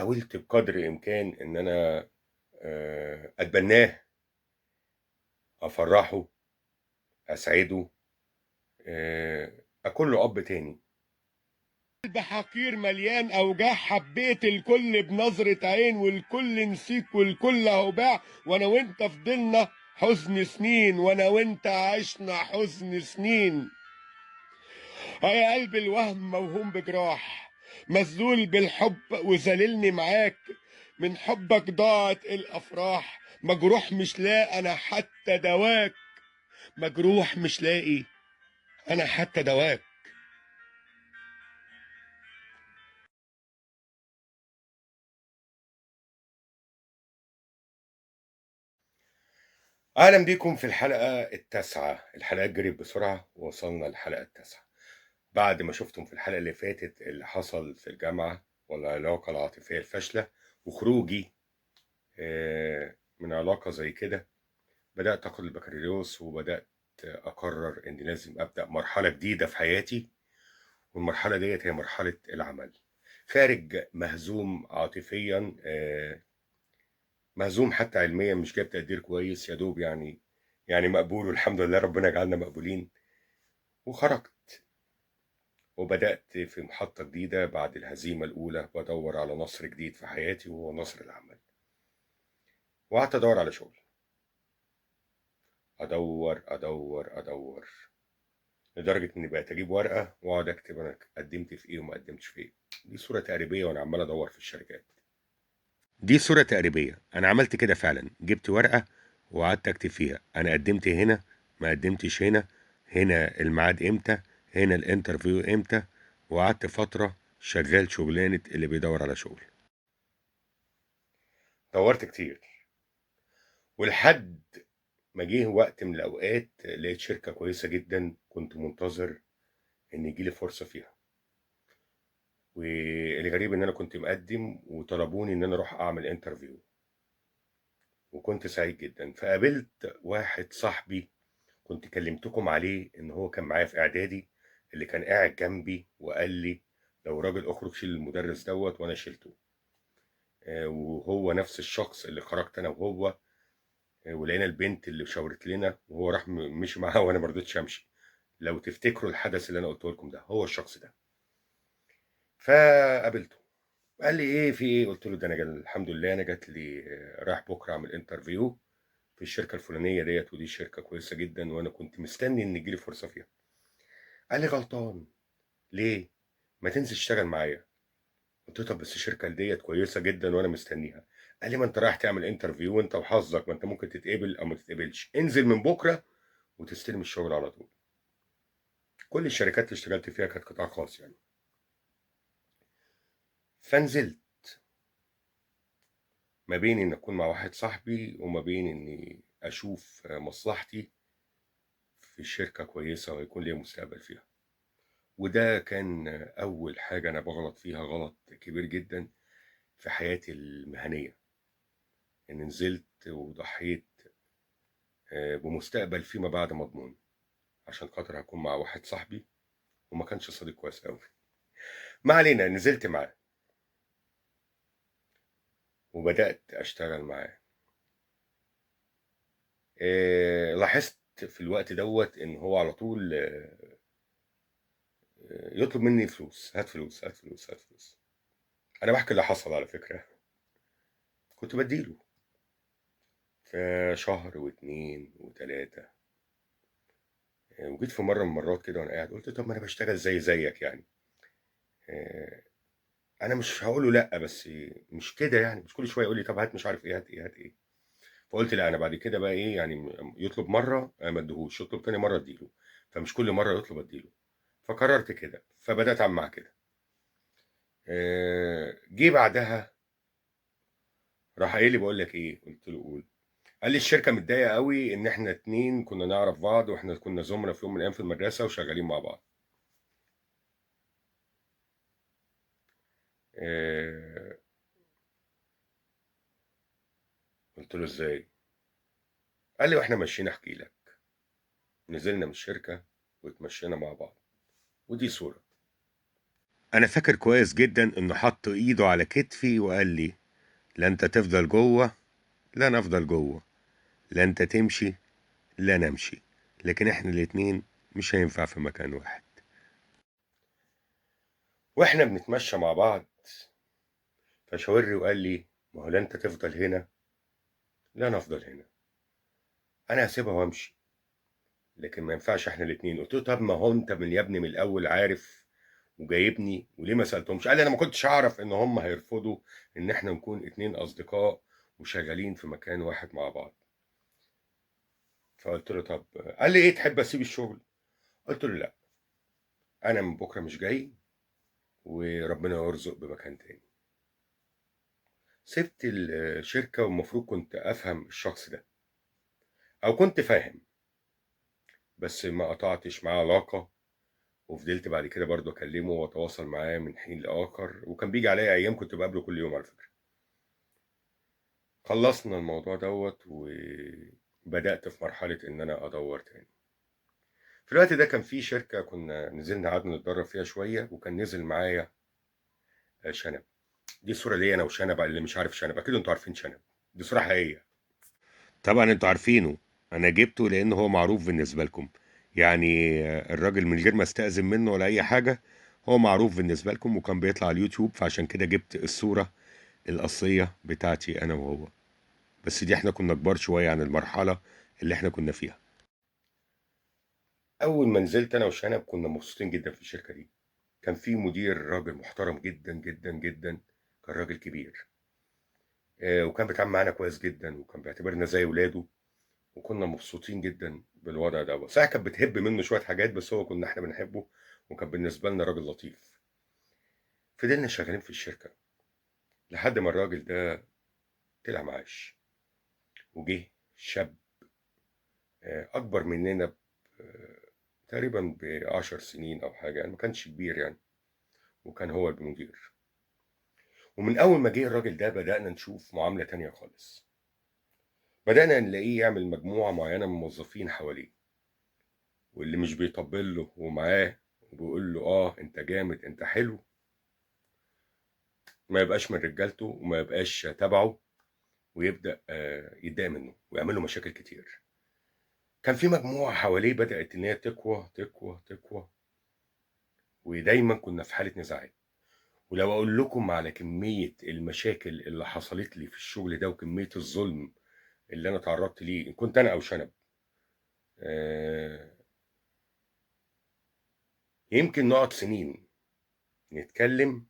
حاولت بقدر الإمكان إن أنا أتبناه، أفرّحه، أسعده، أكون له أب تاني. قلب حقير مليان أوجاع، حبيت الكل بنظرة عين، والكل نسيك والكل أهو باع، وأنا وأنت فضلنا حزن سنين، وأنا وأنت عشنا حزن سنين. يا قلب الوهم موهوم بجراح، مذلول بالحب وذللني معاك، من حبك ضاعت الأفراح، مجروح مش لاقي أنا حتى دواك، مجروح مش لاقي أنا حتى دواك. أهلًا بيكم في الحلقة التاسعة، الحلقات جريت بسرعة ووصلنا للحلقة التاسعة. بعد ما شُفتم في الحلقة اللي فاتت اللي حصل في الجامعة والعلاقة العاطفية الفاشلة وخروجي من علاقة زي كده، بدأت آخُد البكالوريوس وبدأت أقرّر إني لازم أبدأ مرحلة جديدة في حياتي، والمرحلة ديّة هي مرحلة العمل. خارج مهزوم عاطفيًا، مهزوم حتى علميًا، مش جايب تقدير كويس، يا دوب يعني مقبول والحمد لله ربنا يجعلنا مقبولين. وخرجت وبدأت في محطة جديدة بعد الهزيمة الأولى، بادوّر على نصر جديد في حياتي وهو نصر العمل. وقعدت أدوّر على شغل، أدوّر، أدوّر، أدوّر، لدرجة إني بقيت أجيب ورقة وأقعد أكتب أنا قدّمت في إيه وما قدّمتش في إيه. دي صورة تقريبية وأنا عمّال أدوّر في الشركات. دي صورة تقريبية، أنا عملت كده فعلًا، جِبت ورقة وقعدت أكتب فيها أنا قدّمت هنا، ما قدّمتش هنا، هنا الميعاد إمتى، هنا الinterview إمتى، وقعدت فترة شغّال شُغلانة اللي بيدوّر على شُغل. دوّرت كتير، ولحد ما جِه وقت من الأوقات لقيت شركة كويسة جدًا كنت منتظر إن ييجي لي فرصة فيها، والغريب إن أنا كنت مقدّم وطلبوني إن أنا أروح أعمل interview، وكنت سعيد جدًا. فقابلت واحد صاحبي كنت كلمتكم عليه إن هو كان معايا في إعدادي، اللي كان قاعد جنبي وقال لي: "لو راجل اخرج شيل المدرس دوّة." وأنا شِلته. وهو نفس الشخص اللي خرجت أنا وهو، ولقينا البنت اللي شاورت لنا وهو راح مشي معاها وأنا ما رضيتش أمشي. لو تفتكروا الحدث اللي أنا قُلته لكم ده، هو الشخص ده. فقابلته، قال لي: "إيه في إيه؟" قُلت له: "ده أنا الحمد لله أنا جات لي رايح بُكرة أعمل interview في الشركة الفلانية ديّة، ودي شركة كويسة جدًا وأنا كنت مستني إن ييجي لي فرصة فيها." قال لي: "غلطان، ليه؟ ما تنزل تشتغل معايا." قُلت له: "طب بس الشركة ديّة كويسة جدًا وأنا مستنيها." قال لي: "ما أنت رايح تعمل interview وأنت وحظك، ما أنت ممكن تتقبل أو ما تتقبلش، انزل من بُكرة وتستلم الشغل على طول." كل الشركات اللي اشتغلت فيها كانت قطاع خاص يعني. فنزلت، ما بين إني أكون مع واحد صاحبي وما بين إني أشوف مصلحتي في شركة كويسة وهيكون ليّا مستقبل فيها. وده كان أول حاجة أنا باغلط فيها غلط كبير جدًا في حياتي المهنية، إني نزلت وضحيت بمستقبل فيما بعد مضمون، عشان خاطر هاكون مع واحد صاحبي وما كانش صديق كويس أوي. ما علينا، نزلت معاه وبدأت أشتغل معاه. لاحظت في الوقت دوّة إن هو على طول يطلب منّي فلوس، هات فلوس، هات فلوس، هات فلوس. أنا باحكي اللي حصل على فكرة، كنت بادّي له في شهر و2 و3. وجيت في مرّة من المرّات كده وأنا قاعد قُلت طَب ما أنا باشتغل زيّك يعني، آآ أنا مش هاقول له لأ، بس مش كده يعني، مش كل شوية يقول لي طَب هات مش عارف إيه، هات إيه، هات إيه. فقُلت لأ، أنا بعد كده بقى إيه، يعني يطلب مرّة ما ادّيهوش، يطلب تاني مرّة أدّي له، فمش كل مرّة يطلب أدّي له. فقررت كده، فبدأت أعمل معاه كده. جه بعدها راح قايل لي: "باقول لك إيه." قُلت له: "قُل." قال لي: "الشركة متضايقة أوي إن إحنا 2 كنا نعرف بعض وإحنا كنا زُملا في يوم من الأيام في المدرسة وشغالين مع بعض." آآ قُلت له: "إزاي؟" قال لي: "وإحنا ماشيين أحكي لك، نزلنا من الشركة واتمشينا مع بعض ودي صورة." انا فاكر كويس جدا انه حط ايده على كتفي وقال لي: لا انت تفضل جوه، لا انا افضل جوه، لا انت تمشي، لا نمشي، لكن احنا الاتنين مش هينفع في مكان واحد. واحنا بنتمشى مع بعض فشاور لي وقال لي: ما هو لا انت تفضل هنا، لا انا افضل هنا، انا هسيبها وامشي، لكن ما ينفعش احنا الاتنين. قلت له: طب ما هو انت من يا ابني من الاول عارف وجايبني، وليه ما سالتهمش؟ قال لي: انا ما كنتش اعرف ان هم هيرفضوا ان احنا نكون اتنين اصدقاء وشغالين في مكان واحد مع بعض. فقلت له: طب. قال لي: ايه، تحب اسيب الشغل؟ قلت له: لا، انا من بكره مش جاي، وربنا يرزق بمكان تاني. سبت الشركه، والمفروض كنت افهم الشخص ده، او كنت فاهم، بس ما قطعتش معاه علاقه. وفضلت بعد كده برضه اكلمه واتواصل معاه من حين لاخر، وكان بيجي عليا ايام كنت بقابله كل يوم على فكره. خلصنا الموضوع دوت، وبدات في مرحله ان انا ادور تاني. في الوقت ده كان في شركه كنا نزلنا قعدنا نتدرب فيها شويه، وكان نزل معايا شنب. دي صوره ليا انا وشنب، اللي مش عارف شنب اكيد انتوا عارفين شنب، دي صوره حقيقيه. طبعا انتوا عارفينه، انا جبته لان هو معروف بالنسبه لكم، يعني الراجل من غير ما استأذن منه ولا اي حاجه، هو معروف بالنسبه لكم وكان بيطلع على اليوتيوب، فعشان كده جبت الصوره الاصليه بتاعتي انا وهو. بس دي احنا كنا كبار شويه عن المرحله اللي احنا كنا فيها. اول ما نزلت انا وشنب كنا مبسوطين جدا في الشركه دي. كان في مدير راجل محترم جدا جدا جدا، كان راجل كبير، وكان بيتعامل معانا كويس جدا، وكان بيعتبرنا زي ولاده، وكنا مبسوطين جدا بالوضع ده. صحيح كانت بتهب منه شويه حاجات، بس هو كنا احنا بنحبه، وكان بالنسبه لنا راجل لطيف. فضلنا شغالين في الشركه لحد ما الراجل ده طلع معاش، وجه شاب اكبر مننا تقريبا ب10 سنين او حاجه، يعني ما كانش كبير يعني، وكان هو المدير. ومن اول ما جه الراجل ده بدانا نشوف معامله تانية خالص. بدانا نلاقيه يعمل مجموعه معينه من الموظفين حواليه، واللي مش بيطبل له ومعاه وبيقول له: اه انت جامد انت حلو، ما يبقاش من رجالته وما يبقاش تبعه، ويبدا يتضايق منه ويعمل له مشاكل كتير. كان في مجموعه حواليه بدات ان هي تقوى تقوى تقوى، ودايما كنا في حاله نزاعات. ولو اقول لكم على كميه المشاكل اللي حصلت لي في الشغل ده، وكميه الظلم اللي انا تعرضت ليه، إن كنت انا او شنب، آه، يمكن نقعد سنين نتكلم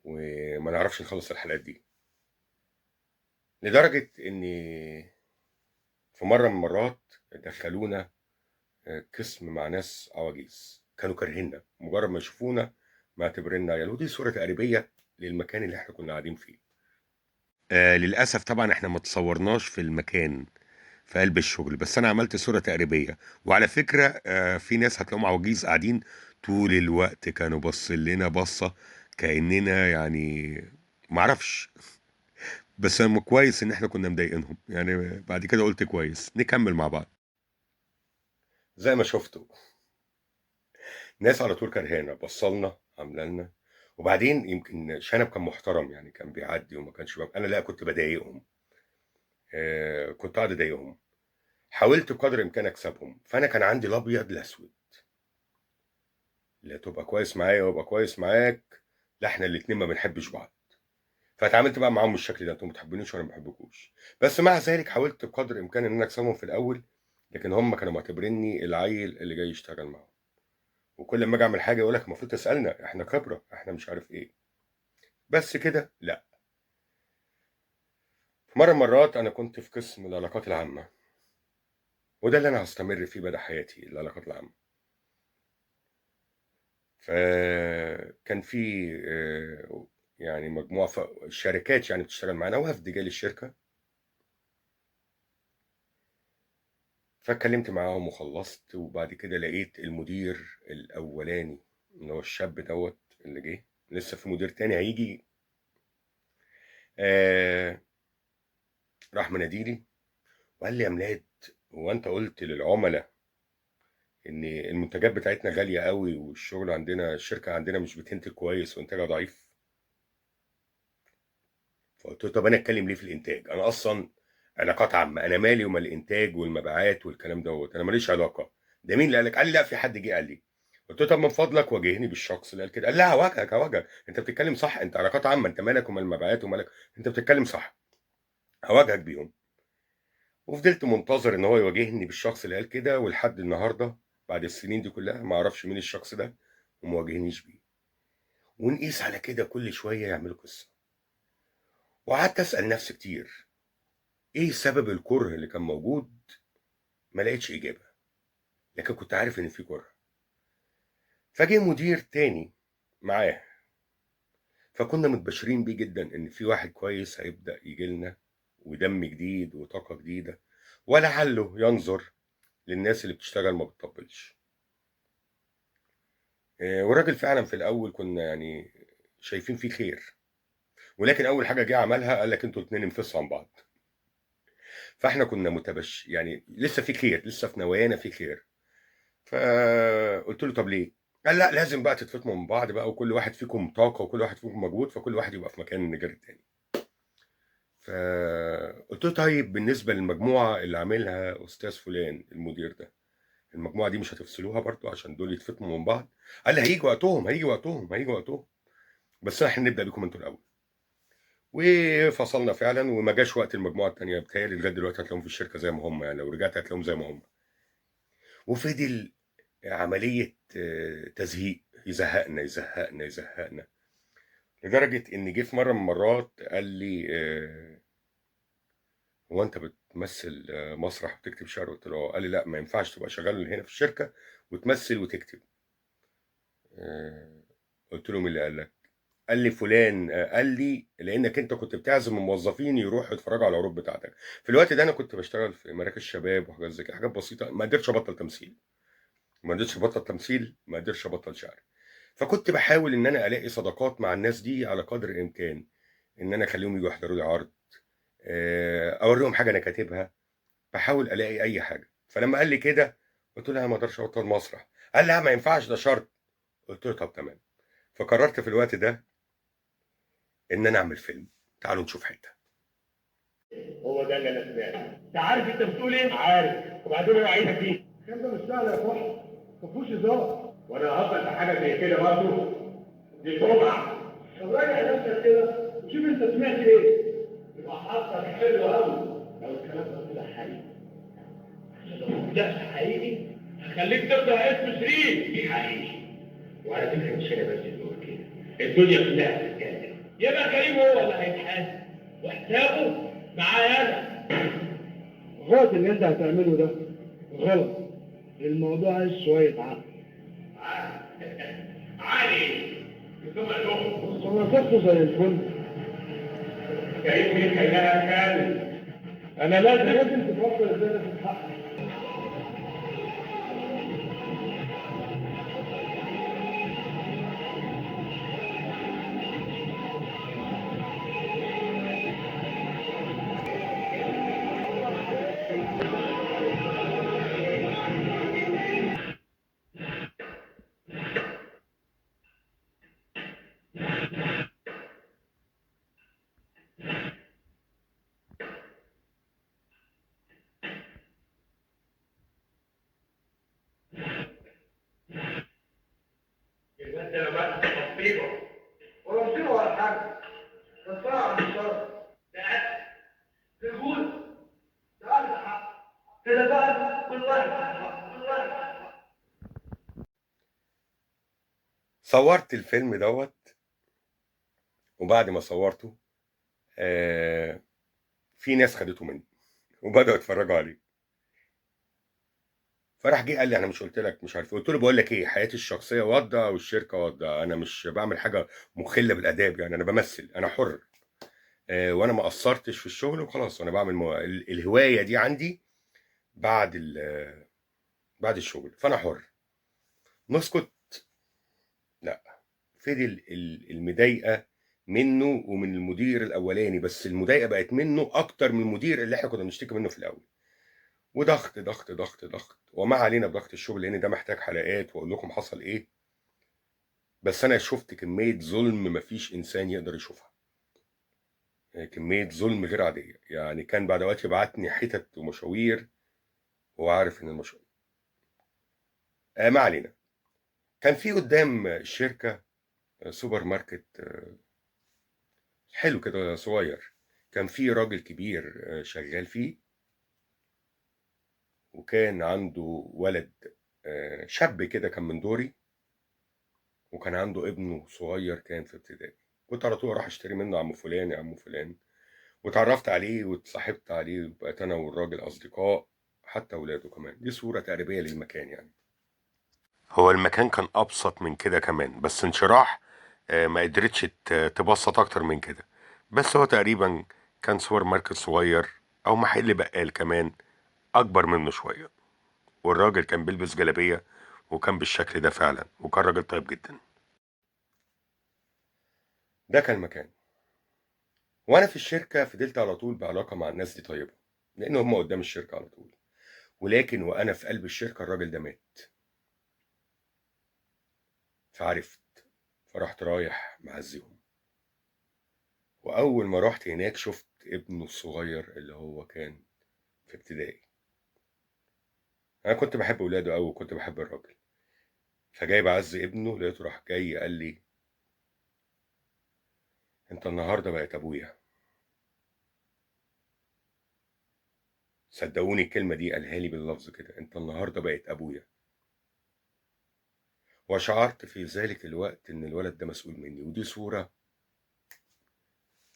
وما نعرفش نخلص الحلقات دي. لدرجة إن في مرة من المرات دخلونا قسم مع ناس عواجيز، كانوا كارهيننا، مجرد ما يشوفونا معتبريننا عيال. ودي صورة تقريبية للمكان اللي احنا كنا قاعدين فيه. للأسف طبعا احنا ما تصورناش في المكان في قلب الشغل، بس أنا عملت صورة تقريبية. وعلى فكرة في ناس هتلاقيهم عواجيز قاعدين طول الوقت كانوا باصين لنا بصة كأننا يعني معرفش. بس كويس ان احنا كنا مضايقينهم، يعني بعد كده قلت كويس نكمل مع بعض. زي ما شفتوا، ناس على طول كرهانا، بصلنا عاملالنا. وبعدين يمكن شنب كان محترم، يعني كان بيعدي وما كانش انا لا كنت بضايقهم. كنت قاعد اضايقهم. حاولت بقدر الامكان اكسبهم، فانا كان عندي الابيض الاسود: لا تبقى كويس معايا وابقى كويس معاك، لا احنا الاتنين ما بنحبش بعض. فاتعاملت بقى معاهم بالشكل ده: انتوا ما بتحبونيش وانا ما بحبكوش. بس مع ذلك حاولت بقدر الامكان ان انا اكسبهم في الاول، لكن هم كانوا معتبريني العيل اللي جاي يشتغل معاهم. وكل ما اجي اعمل حاجه يقول لك: المفروض تسالنا، احنا خبره، احنا مش عارف ايه. بس كده لا. في مره من المرات انا كنت في قسم العلاقات العامه، وده اللي انا هستمر فيه بدا حياتي، العلاقات العامه. فكان في يعني مجموعه شركات يعني بتشتغل معانا، وفد جالي الشركه. فاتكلمت معاهم وخلصت، وبعد كده لقيت المدير الاولاني اللي هو الشاب دوت اللي جه، لسه في مدير تاني هيجي. آه راح مناديلي وقال لي: يا ميلاد، هو انت قلت للعملاء ان المنتجات بتاعتنا غاليه قوي، والشغل عندنا الشركه عندنا مش بتنتج كويس وانتاجها ضعيف. فقلت له طب انا اتكلم ليه في الانتاج؟ انا اصلا علاقات عامه، انا مالي ومال الانتاج والمبيعات والكلام دوت، انا ماليش علاقه. ده مين اللي قال لك؟ قال لي لا، في حد جه قال لي. قلت له طب من فضلك واجهني بالشخص اللي قال كده. قال لا هواجهك هواجهك، انت بتتكلم صح، انت علاقات عامه، انت مالك ومال المبيعات ومالك، انت بتتكلم صح، هواجهك بيهم. وفضلت منتظر ان هو يواجهني بالشخص اللي قال كده، ولحد النهارده بعد السنين دي كلها ما اعرفش مين الشخص ده وما واجهنيش بيه. ونقيس على كده كل شويه يعملوا قصه. وقعدت اسال نفسي كتير ايه سبب الكره اللي كان موجود. ما لقيتش اجابه، لكن كنت عارف ان في كره. فجه مدير تاني معاه، فكنا متبشرين بيه جدا ان في واحد كويس هيبدا يجي لنا، ودم جديد وطاقه جديده، ولعله ينظر للناس اللي بتشتغل ما بتطبلش. والراجل فعلا في الاول كنا يعني شايفين فيه خير، ولكن اول حاجه جه عملها قال لك انتوا الاثنين انفصلوا عن بعض. فاحنا كنا يعني لسه في خير، لسه في نوايانا في خير. فقلت له طب ليه؟ قال لا لازم بقى تتفطموا من بعض بقى، وكل واحد فيكم طاقه وكل واحد فيكم مجهود، فكل واحد يبقى في مكان غير التاني. فقلت له طيب بالنسبه للمجموعه اللي عاملها استاذ فلان المدير ده، المجموعه دي مش هتفصلوها برضو عشان دول يتفطموا من بعض؟ قال لي هيجي وقتهم، هيجي وقتهم، هيجي وقتهم، بس احنا نبدا بيكم انتوا الاول. وفصلنا فعلا، وما جاش وقت المجموعه الثانيه. بتهيألي لغايه دلوقتي هتلاقيهم في الشركه زي ما هم، يعني لو رجعت هتلاقيهم زي ما هم. وفضل عمليه تزهيق، يزهقنا يزهقنا يزهقنا، لدرجه ان جه في مره من المرات قال لي هو انت بتمثل مسرح وتكتب شعر؟ قلت له قال لي لا ما ينفعش تبقى شغال هنا في الشركه وتمثل وتكتب. آه، قلت له مين اللي قال لك؟ قال لي فلان قال لي لانك انت كنت بتعزم الموظفين يروحوا يتفرجوا على العروض بتاعتك. في الوقت ده انا كنت بشتغل في مراكز شباب وحاجات زي كده، حاجات بسيطه، ما قدرتش ابطل تمثيل، ما قدرتش ابطل تمثيل، ما قدرتش ابطل شعر. فكنت بحاول ان انا الاقي صداقات مع الناس دي على قدر الامكان، ان انا اخليهم يجوا يحضروا لي عرض، اوريهم حاجه انا كاتبها، بحاول الاقي اي حاجه. فلما قال لي كده قلت له انا ما اقدرش ابطل مسرح. قال لا ما ينفعش ده شرط. قلت له طب تمام. فقررت في الوقت ده ان انا اعمل فيلم. تعالوا نشوف حته. هو ده اللي انا سمعته. انت عارف انت بتقول ايه؟ عارف. وبعدين انا عايزك فيه. الكلام ده مش سهل يا صاحبي، ما فيهوش هزار. وانا هفضل في حاجه زي كده برضه؟ دي سمعه. طب راجع نفسك كده وشوف انت سمعت ايه. يبقى حظك حلو قوي لو الكلام ده طلع حقيقي. لو ما طلعش حقيقي هخليك تبدا اسم شريف. دي حقيقي. وعلى فكره مش انا بس اللي بقول كده، الدنيا كلها بتتكلم. يبقى كريم هو اللي هيتحاسب وحسابه معايا انا. غلط اللي انت هتعمله ده، غلط. الموضوع عايز شوية عقل. علي بتبقى له بص هو فكره زي الفل. كريم مين هيلاقي كان؟ انا لازم تفكر ازاي تتحقق. يبقى انت لما تصفيله ولا مصيبة ولا حاجة، بس انا عن الشر. ده تقول تعال الحق كده بقى، كل واحد كل واحد. صورت الفيلم دوت. وبعد ما صورته في ناس خدته مني وبدأوا يتفرجوا عليه. فراح جه قال لي انا مش قلت لك مش عارف إيه؟ قلت له بقول لك ايه، حياتي الشخصيه واضحه والشركه واضحه، انا مش بعمل حاجه مخله بالاداب، يعني انا بمثل، انا حر. وانا ما قصرتش في الشغل وخلاص، وانا بعمل الهوايه دي عندي بعد بعد الشغل، فانا حر. نسكت؟ لا. فضل المضايقه منه ومن المدير الاولاني، بس المضايقه بقت منه اكتر من المدير اللي احنا كنا بنشتكي منه في الاول. وضغط ضغط ضغط ضغط، وما علينا بضغط الشغل لان ده محتاج حلقات واقول لكم حصل ايه. بس انا شفت كميه ظلم مفيش انسان يقدر يشوفها، كميه ظلم غير عاديه. يعني كان بعد وقت يبعتني حتت ومشاوير، وهو عارف ان المشاوير ما علينا. كان في قدام الشركه سوبر ماركت حلو كده صغير، كان في راجل كبير شغال فيه، وكان عنده ولد شاب كده كان من دوري، وكان عنده ابنه صغير كان في ابتدائي. كنت على طول اروح اشتري منه عم فلان يا عم فلان، واتعرفت عليه واتصاحبت عليه، وبقيت انا والراجل اصدقاء، حتى ولاده كمان. دي صورة تقريبية للمكان يعني. هو المكان كان ابسط من كده كمان، بس انشراح ما قدرتش تبسط اكتر من كده. بس هو تقريبا كان سوبر ماركت صغير او محل بقال كمان اكبر منه شوية. والراجل كان بيلبس جلابية وكان بالشكل ده فعلا، وكان راجل طيب جدا. ده كان مكان. وانا في الشركة فضلت على طول بعلاقة مع الناس دي طيبة، لان هم قدام الشركة على طول. ولكن وانا في قلب الشركة الراجل ده مات، فعرفت، فرحت رايح معزيهم. واول ما رحت هناك شفت ابنه الصغير اللي هو كان في ابتدائي. انا كنت بحب ولاده قوي وكنت بحب الراجل، فجاي بعزي ابنه لقيته راح جاي قال لي: انت النهارده بقيت ابويا. صدقوني الكلمه دي قالها لي باللفظ كده: انت النهارده بقيت ابويا. وشعرت في ذلك الوقت ان الولد ده مسؤول مني. ودي صوره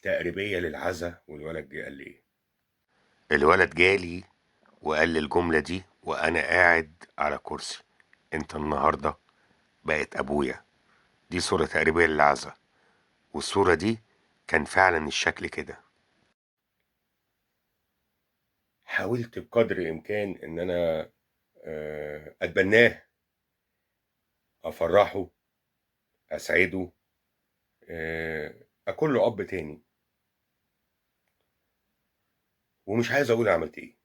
تقريبيه للعزا. والولد جه قال لي ايه؟ الولد جالي وقال لي الجمله دي وانا قاعد على كرسي: انت النهارده بقيت ابويا. دي صوره تقريبيه للعزا، والصوره دي كان فعلا الشكل كده. حاولت بقدر الامكان ان انا اتبناه، افرحه، اسعده، اكون له اب تاني. ومش عايز اقول عملت ايه،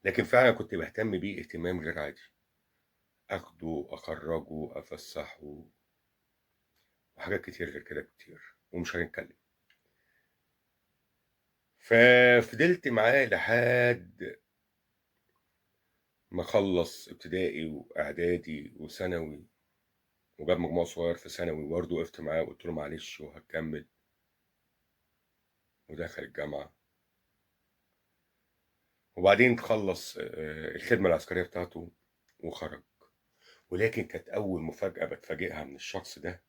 لكن فعلا كنت بهتم بيه اهتمام غير عادي. اخده، اخرجه، افسحه، وحاجات كتير غير كده كتير، ومش هنتكلم. ففضلت معاه لحد ما خلص ابتدائي واعدادي وثانوي، وجاب مجموع صغير في ثانوي، وبرضه وقفت معاه وقلت له معلش وهكمل. ودخل الجامعة، وبعدين خلص الخدمة العسكرية بتاعته وخرج. ولكن كانت أول مفاجأة بتفاجئها من الشخص ده: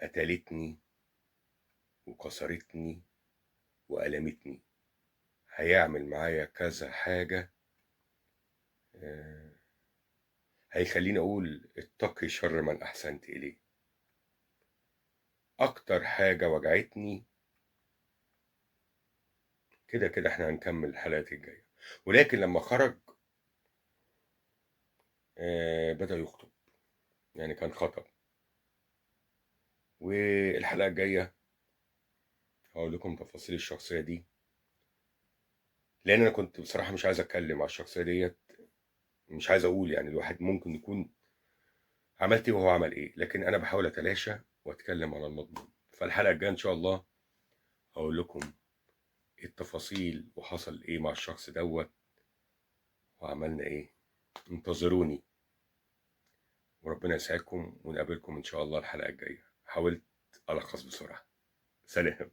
قتلتني وكسرتني وألمتني. هيعمل معايا كذا حاجة آه، هيخليني أقول اتقي شر من أحسنت إليه. أكتر حاجة وجعتني كده كده احنا هنكمل الحلقات الجاية. ولكن لما خرج بدأ يخطب، يعني كان خطب. والحلقة الجاية هقول لكم تفاصيل الشخصية دي، لأن أنا كنت بصراحة مش عايز أتكلم على الشخصية ديت. مش عايز أقول يعني الواحد ممكن يكون عملت إيه وهو عمل إيه، لكن أنا بحاول أتلاشى وأتكلم على المضمون. فالحلقة الجاية إن شاء الله هقول لكم إيه التفاصيل وحصل إيه مع الشخص دوت وعملنا إيه. انتظروني، وربنا يسعدكم ونقابلكم إن شاء الله الحلقة الجاية. حاولت ألخص بسرعة. سلام.